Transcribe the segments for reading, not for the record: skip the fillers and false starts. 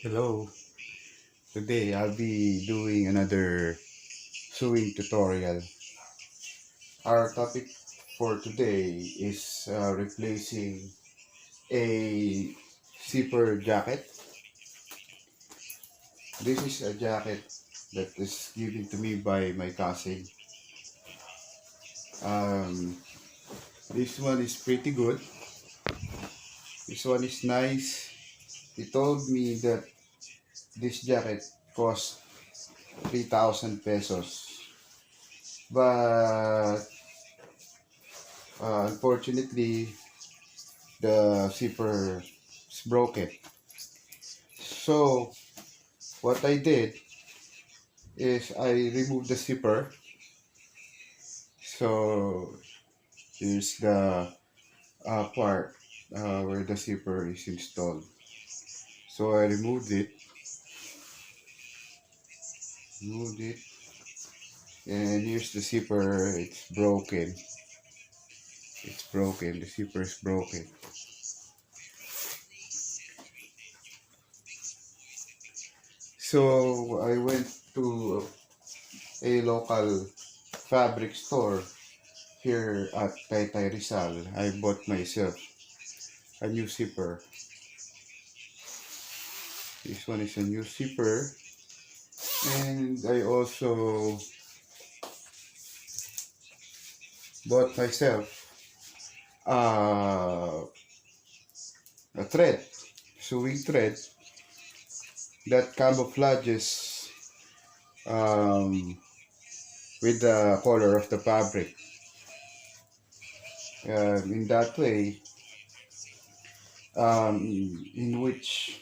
Hello, today I'll be doing another sewing tutorial. Our topic for today is replacing a zipper jacket. This is a jacket that is given to me by my cousin. Um, this one is pretty good. This one is nice. He told me that this jacket cost 3,000 pesos. But unfortunately, the zipper is broken. So what I did is I removed the zipper. So here's the part where the zipper is installed. So I removed it, and here's the zipper. It's broken. It's broken. The zipper is broken. So I went to a local fabric store here at Taytay Rizal. I bought myself a new zipper. This one is a new zipper, and I also bought myself uh, a thread, sewing thread that camouflages um, with the color of the fabric. In that way, in which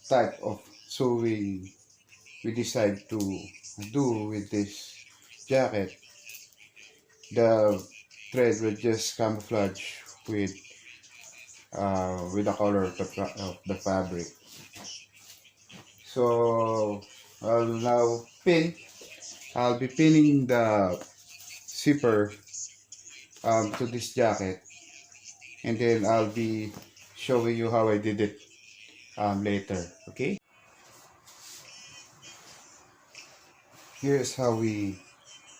type of sewing we decide to do with this jacket, the thread will just camouflage with the color of the fabric. So I'll now pin. I'll be pinning the zipper to this jacket, and then I'll be showing you how I did it later. Okay. Here's how we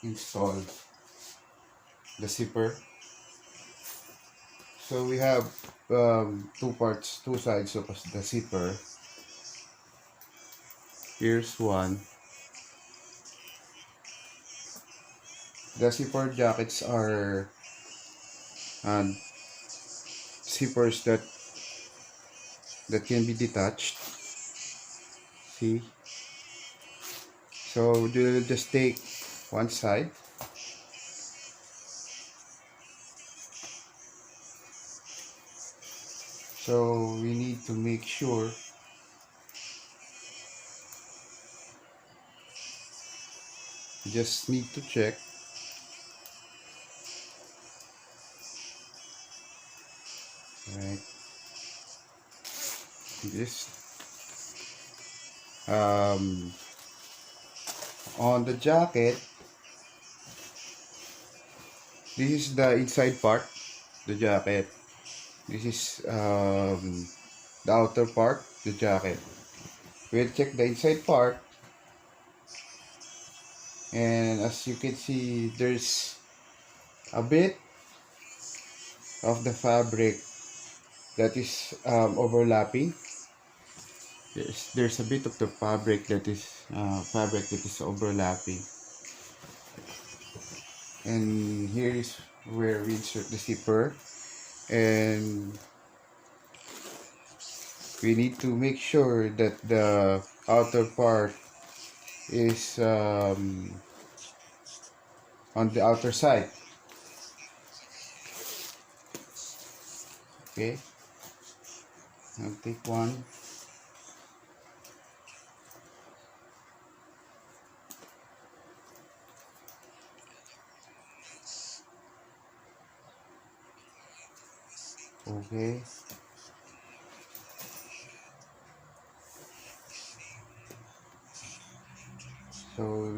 install the zipper. So we have two parts, two sides of the zipper. Here's one. The zipper jackets are zippers that can be detached. See? So you'll just take one side. So we need to make sure you just need to check. Right. This um on the jacket, this is the inside part, the jacket. This is the outer part, the jacket. We'll check the inside part, and as you can see, there's a bit of the fabric that is overlapping. There's a bit of the fabric that is overlapping, and here is where we insert the zipper, and we need to make sure that the outer part is on the outer side. Okay, I'll take one. Okay, so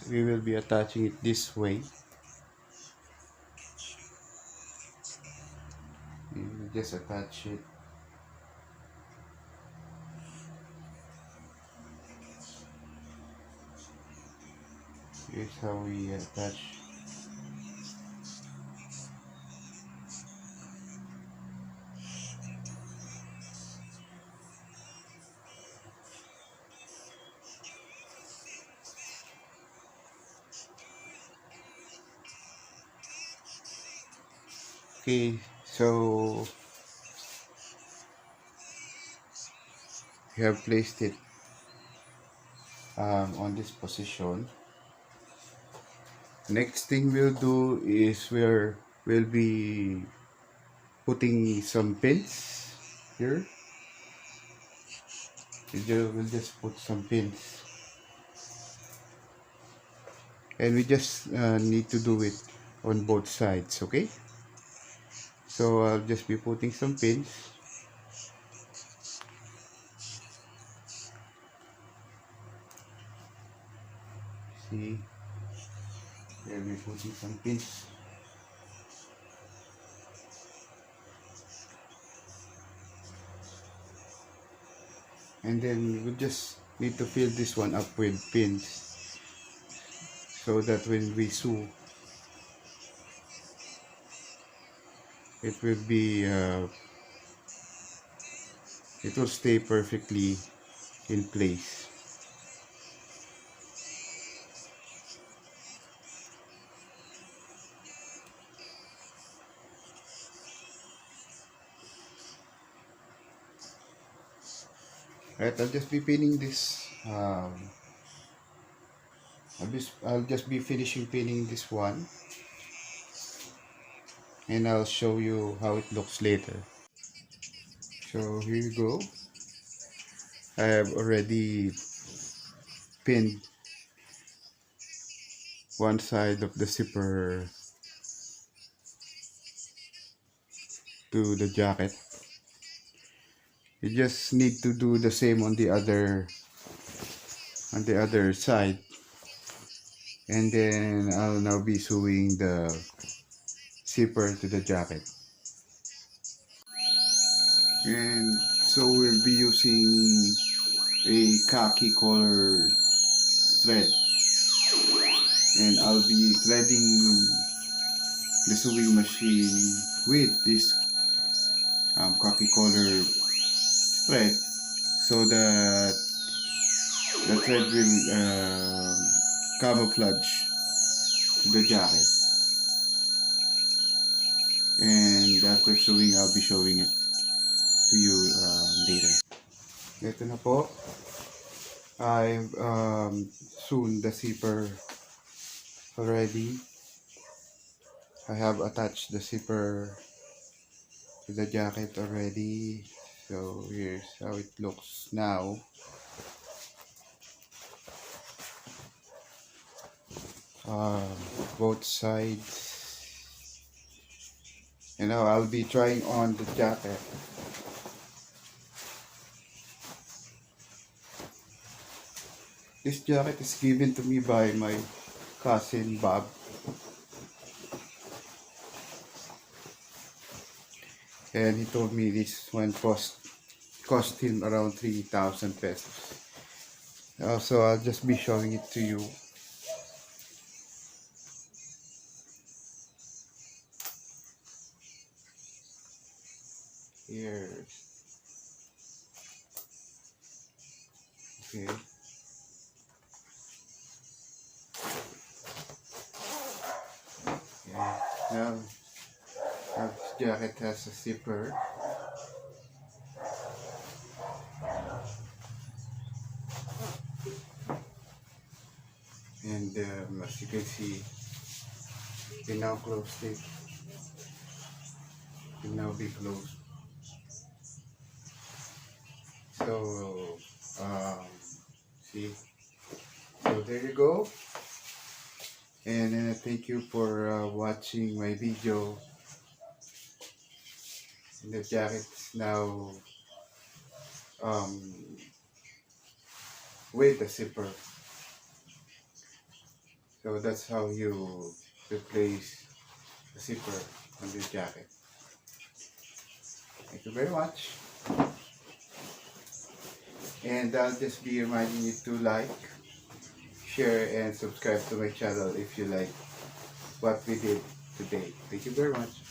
we will be attaching it this way. We will just attach it Here's how we attach. Okay, so we have placed it on this position. Next thing we'll do is we'll be putting some pins here. We'll just put some pins, and we just need to do it on both sides. Okay, so I'll just be putting some pins. See, we'll be putting some pins. And then we just need to fill this one up with pins so that when we sew, it will be it will stay perfectly in place. Right, I'll just be pinning this. I'll just be finishing pinning this one, and I'll show you how it looks later. So here you go. I have already pinned one side of the zipper to the jacket. You just need to do the same on the other side, and then I'll now be sewing the zipper to the jacket. And so we'll be using a khaki color thread, and I'll be threading the sewing machine with this khaki color thread, so that the thread will camouflage the jacket. And after sewing, I'll be showing it to you later. Ito na po. I've sewn the zipper already. I have attached the zipper to the jacket already. So here's how it looks now. Both sides. And now I'll be trying on the jacket. This jacket is given to me by my cousin Bob. And he told me this one cost him around 3,000 pesos. So I'll just be showing it to you. Here. Okay. Yeah. Now this jacket has a zipper. And as you can see, we now closed it. It will now be closed. So see, so there you go. And thank you for watching my video. And the jacket is now with the zipper. So that's how you replace the zipper on your jacket. Thank you very much. And I'll just be reminding you to like, share, and subscribe to my channel if you like what we did today. Thank you very much.